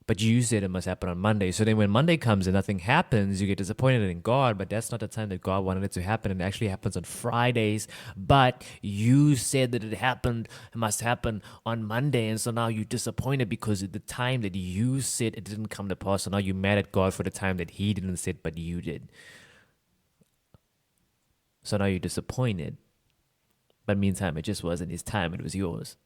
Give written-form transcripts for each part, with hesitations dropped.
but you said it must happen on Monday. So then when Monday comes and nothing happens, you get disappointed in God, but that's not the time that God wanted it to happen. It actually happens on Fridays, but you said that it must happen on Monday. And so now you're disappointed because at the time that you said it didn't come to pass. So now you're mad at God for the time that he didn't say it, but you did. So now you're disappointed. But meantime, it just wasn't his time, it was yours.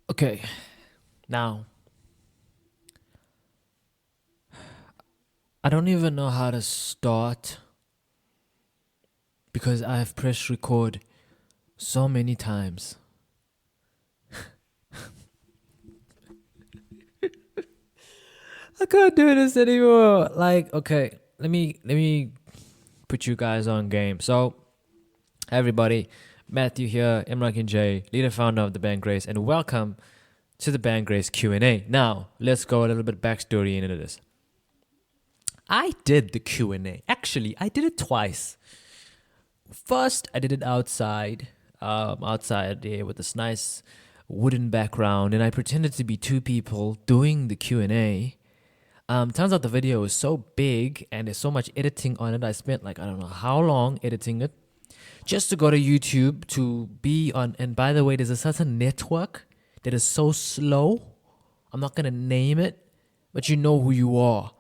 Okay, now I don't even know how to start because I have pressed record so many times. I can't do this anymore. Like, okay, let me put you guys on game. So, everybody, Matthew here, Imran J, leader founder of the band Grace, and welcome to the band Grace Q&A. Now, let's go a little bit backstory into this. I did the Q&A. Actually, I did it twice. First, I did it outside there with this nice wooden background, and I pretended to be two people doing the Q&A. Turns out the video is so big and there's so much editing on it. I spent like I don't know how long editing it just to go to YouTube to be on. And by the way, there's a certain network that is so slow. I'm not gonna name it, but you know who you are.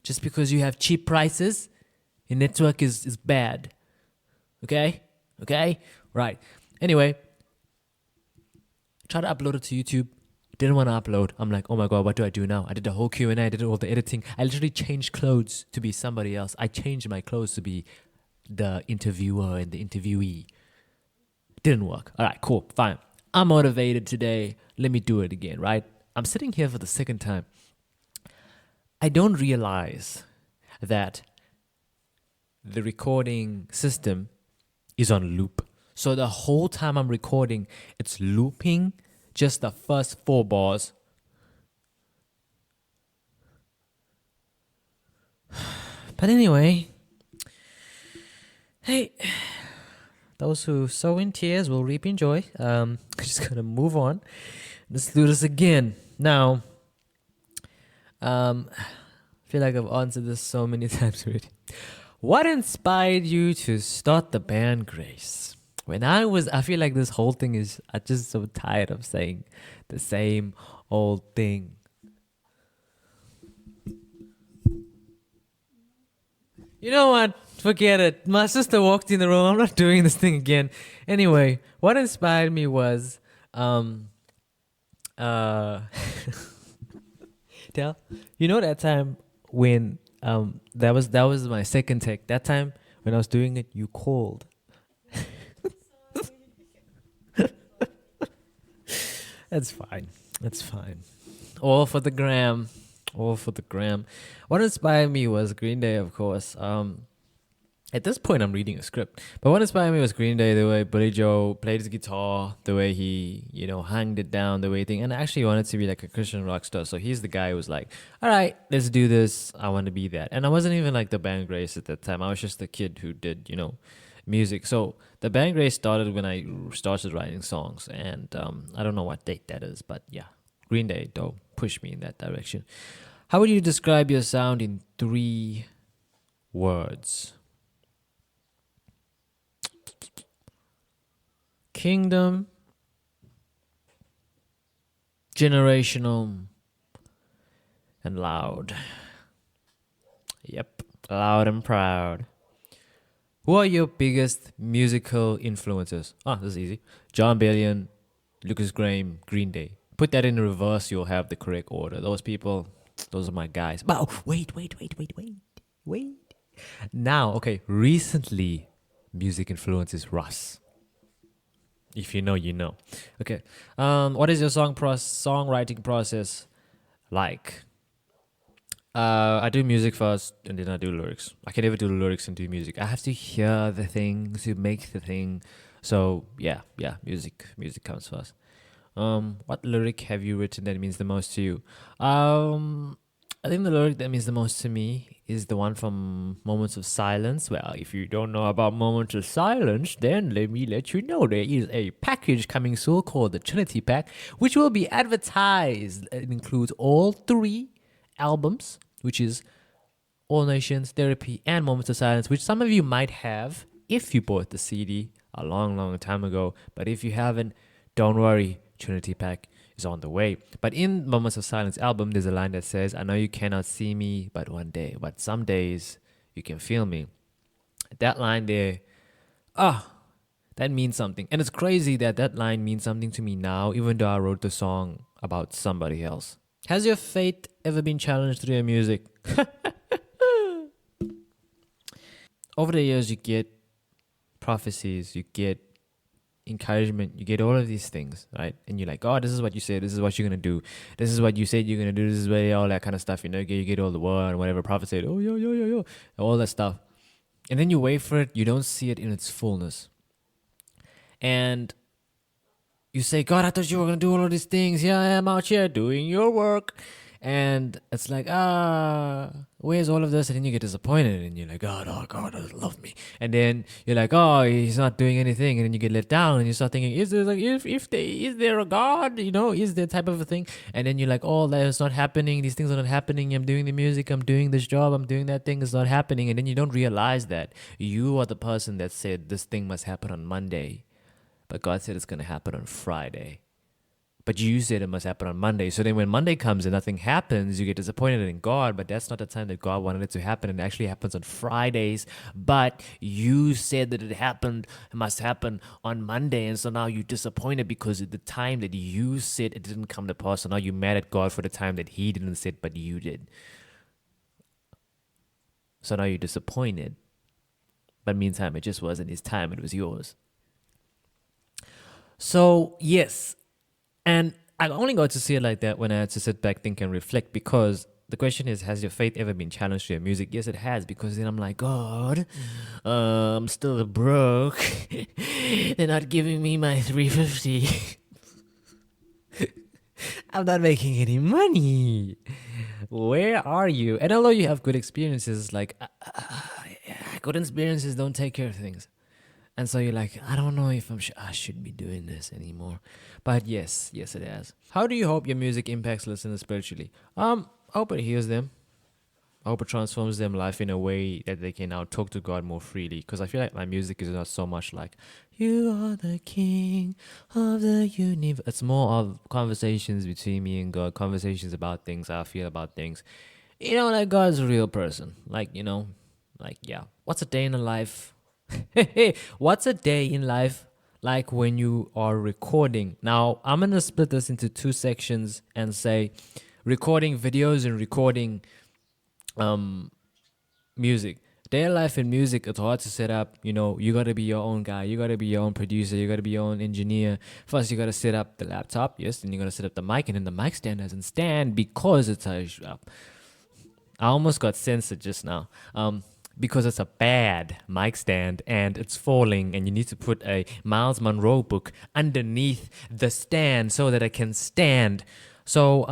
Just because you have cheap prices, your network is bad. Okay? Okay? Right. Anyway, try to upload it to YouTube. Didn't want to upload. I'm like, oh my God, what do I do now? I did the whole Q&A. I did all the editing. I literally changed clothes to be somebody else. I changed my clothes to be the interviewer and the interviewee. Didn't work. All right, cool, fine. I'm motivated today. Let me do it again, right? I'm sitting here for the second time. I don't realize that the recording system is on loop. So the whole time I'm recording, it's looping just the first 4 bars. But anyway, hey, those who sow in tears will reap in joy. I'm just gonna move on. Let's do this again. Now, I feel like I've answered this so many times already. What inspired you to start the band Grace? I feel like this whole thing is, I'm just so tired of saying the same old thing. You know what? Forget it. My sister walked in the room. I'm not doing this thing again. Anyway, what inspired me was, tell, you know that time when, that was my second take. That time when I was doing it, you called. That's fine. That's fine. All for the gram. All for the gram. What inspired me was Green Day, of course. At this point, I'm reading a script. But what inspired me was Green Day, the way Billy Joe played his guitar, the way he, hanged it down, the way thing. And I actually wanted to be like a Christian rock star. So he's the guy who was like, all right, let's do this. I want to be that. And I wasn't even like the band Grace at that time. I was just the kid who did, music. So the band Grace started when I started writing songs. And I don't know what date that is, but yeah, Green Day, though, pushed me in that direction. How would you describe your sound in 3 words? Kingdom, generational, and loud. Yep, loud and proud. Who are your biggest musical influences? This is easy. John Bellion, Lucas Graham, Green Day. Put that in reverse, you'll have the correct order. Those people, those are my guys. But wait. Now, okay, recently, music influences Russ. If you know, you know. Okay. What is your songwriting process like? I do music first and then I do lyrics. I can never do lyrics and do music. I have to hear the thing to make the thing. So yeah, music comes first. What lyric have you written that means the most to you? I think the lyric that means the most to me is the one from Moments of Silence. Well, if you don't know about Moments of Silence, then let me let you know there is a package coming soon called the Trinity Pack, which will be advertised. It includes all three albums, which is All Nations, Therapy, and Moments of Silence, which some of you might have if you bought the CD a long, long time ago. But if you haven't, don't worry, Trinity Pack is on the way. But in Moments of Silence album, there's a line that says, I know you cannot see me, but one day, but some days you can feel me. That line there, that means something. And it's crazy that that line means something to me now, even though I wrote the song about somebody else. Has your faith ever been challenged through your music? Over the years, you get prophecies, you get encouragement, you get all of these things, right? And you're like, oh, this is what you said, this is what you're gonna do, this is what you said you're gonna do, this is where all that kind of stuff, you get all the word and whatever prophet said, oh, yo, all that stuff. And then you wait for it, you don't see it in its fullness. And you say, God, I thought you were gonna do all of these things. Here I am out here doing your work. And it's like, where's all of this? And then you get disappointed and you're like, oh, God doesn't love me. And then you're like, oh, he's not doing anything. And then you get let down and you start thinking, is there a God? Is there type of a thing? And then you're like, oh, that is not happening. These things are not happening. I'm doing the music. I'm doing this job. I'm doing that thing. It's not happening. And then you don't realize that you are the person that said this thing must happen on Monday. But God said it's going to happen on Friday. But you said it must happen on Monday. So then when Monday comes and nothing happens, you get disappointed in God. But that's not the time that God wanted it to happen. It actually happens on Fridays. But you said that it must happen on Monday. And so now you're disappointed because at the time that you said it didn't come to pass. So now you're mad at God for the time that he didn't say it, but you did. So now you're disappointed. But meantime, it just wasn't his time. It was yours. So, yes. And I only got to see it like that when I had to sit back, think, and reflect, because the question is, has your faith ever been challenged through your music? Yes, it has, because then I'm like, God, I'm still broke. They're not giving me my $350. I'm not making any money. Where are you? And although you have good experiences, like, good experiences don't take care of things. And so you're like, I don't know if I should be doing this anymore. But yes, it has. How do you hope your music impacts listeners spiritually? I hope it heals them. I hope it transforms them life in a way that they can now talk to God more freely. Because I feel like my music is not so much like, you are the king of the universe. It's more of conversations between me and God, conversations about things, how I feel about things. Like God's a real person. What's a day in the life? What's a day in life like when you are recording? Now, I'm going to split this into two sections and say recording videos and recording music. Day in life in music, it's hard to set up. You got to be your own guy. You got to be your own producer. You got to be your own engineer. First, you got to set up the laptop. Yes, then you got to set up the mic. And then the mic stand doesn't stand because it's I almost got censored just now. Because it's a bad mic stand and it's falling, and you need to put a Miles Monroe book underneath the stand so that it can stand. So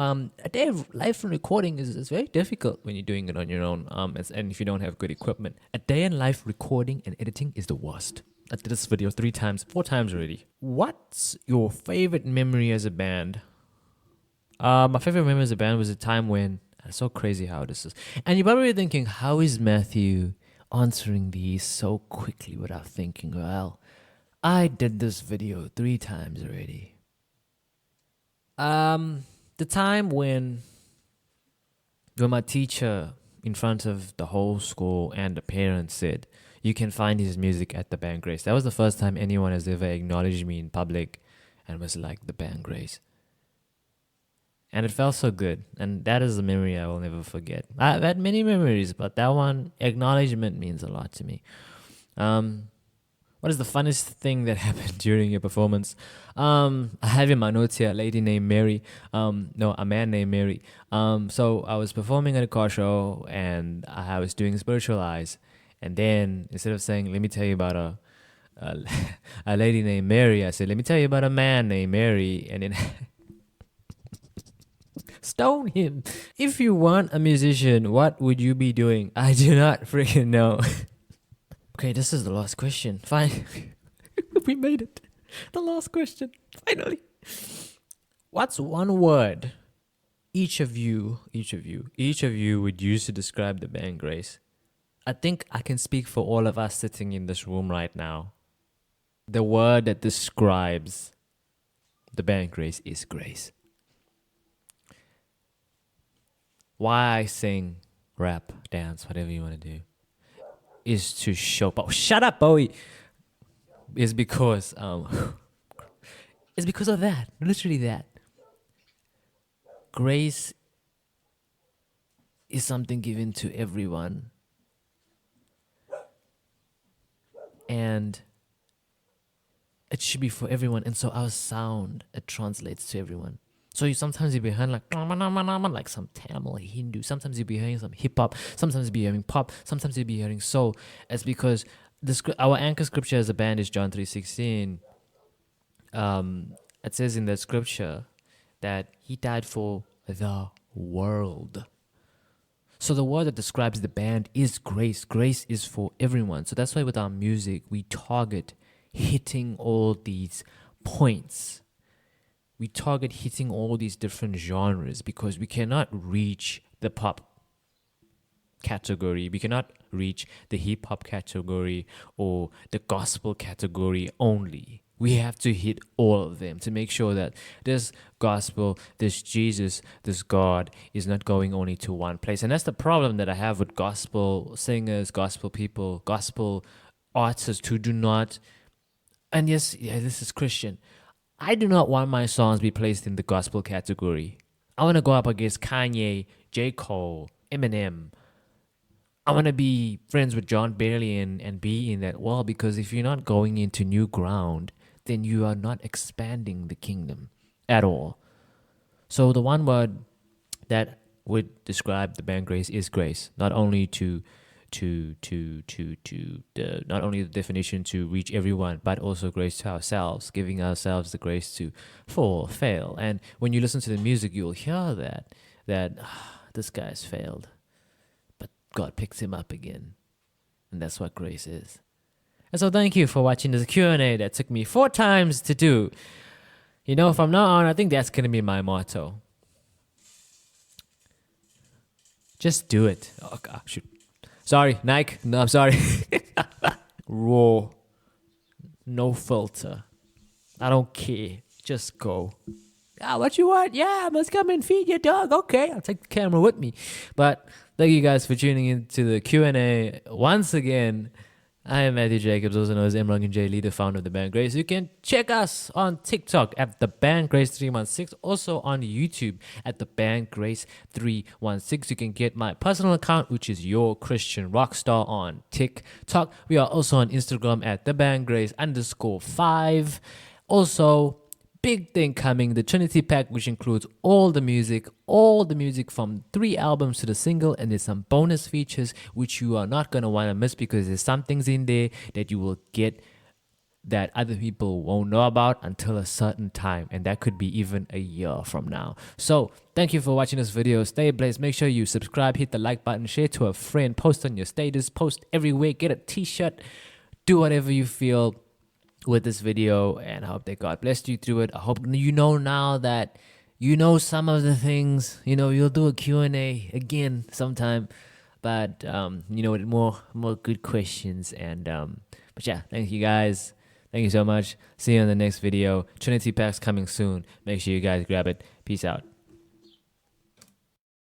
a day of life and recording is very difficult when you're doing it on your own, and if you don't have good equipment. A day in life recording and editing is the worst. I did this video 4 times already. What's your favorite memory as a band? My favorite memory as a band was a time when, it's so crazy how this is. And you're probably thinking, how is Matthew answering these so quickly without thinking? Well, I did this video 3 times already. The time when my teacher in front of the whole school and the parents said, you can find his music at the band Grace. That was the first time anyone has ever acknowledged me in public and was like, the band Grace. And it felt so good. And that is a memory I will never forget. I've had many memories, but that one, acknowledgement, means a lot to me. What is the funnest thing that happened during your performance? I have in my notes here a lady named Mary. A man named Mary. So I was performing at a car show and I was doing Spiritualize. And then instead of saying, let me tell you about a lady named Mary, I said, let me tell you about a man named Mary. And then Stone him. If you weren't a musician, what would you be doing? I do not freaking know. Okay, this is the last question. Fine. We made it. The last question. Finally. What's one word each of you would use to describe the band Grace? I think I can speak for all of us sitting in this room right now. The word that describes the band Grace is grace. Why I sing, rap, dance, whatever you want to do, is to show. Oh, shut up, Bowie. Is because it's because of that. Literally that. Grace is something given to everyone. And it should be for everyone. And so our sound, it translates to everyone. So sometimes you'll be hearing like some Tamil, Hindu. Sometimes you'll be hearing some hip hop. Sometimes you'll be hearing pop. Sometimes you'll be hearing soul. It's because our anchor scripture as a band is John 3:16. It says in the scripture that he died for the world. So the word that describes the band is grace. Grace is for everyone. So that's why with our music, we target hitting all these points. We target hitting all these different genres because we cannot reach the pop category. We cannot reach the hip hop category or the gospel category only. We have to hit all of them to make sure that this gospel, this Jesus, this God is not going only to one place. And that's the problem that I have with gospel singers, gospel people, gospel artists who do not, and yes, this is Christian. I do not want my songs be placed in the gospel category. I want to go up against Kanye, J. Cole, Eminem. I want to be friends with John Bailey and be in that world, because if you're not going into new ground, then you are not expanding the kingdom at all. So the one word that would describe the band Grace is grace. Not only not only the definition to reach everyone, but also grace to ourselves, giving ourselves the grace to fall, fail. And when you listen to the music, you'll hear that this guy's failed, but God picks him up again. And that's what grace is. And so thank you for watching this Q&A that took me 4 times to do. From now on, I think that's going to be my motto. Just do it. Oh, God, shoot. Sorry, Nike. No, I'm sorry. Raw. No filter. I don't care. Just go. What you want? Yeah, I must come and feed your dog. Okay, I'll take the camera with me. But thank you guys for tuning in to the Q&A once again. I am Matthew Jacobs, also known as M. Rangan J, leader, founder of The Band Grace. You can check us on TikTok at The Band Grace 316, also on YouTube at The Band Grace 316. You can get my personal account, which is Your Christian Rockstar, on TikTok. We are also on Instagram at The Band Grace _5. Also, big thing coming, the Trinity Pack, which includes all the music from 3 albums to the single, and there's some bonus features which you are not going to want to miss, because there's some things in there that you will get that other people won't know about until a certain time, and that could be even a year from now. So thank you for watching this video. Stay blessed. Make sure you subscribe, hit the like button, share to a friend, post on your status, post everywhere, get a t-shirt, do whatever you feel with this video, and I hope that God blessed you through it. I hope you know now that you know some of the things. You'll do a Q&A again sometime, but with more good questions. And but yeah, thank you guys. Thank you so much. See you in the next video. Trinity Pack's coming soon. Make sure you guys grab it. Peace out.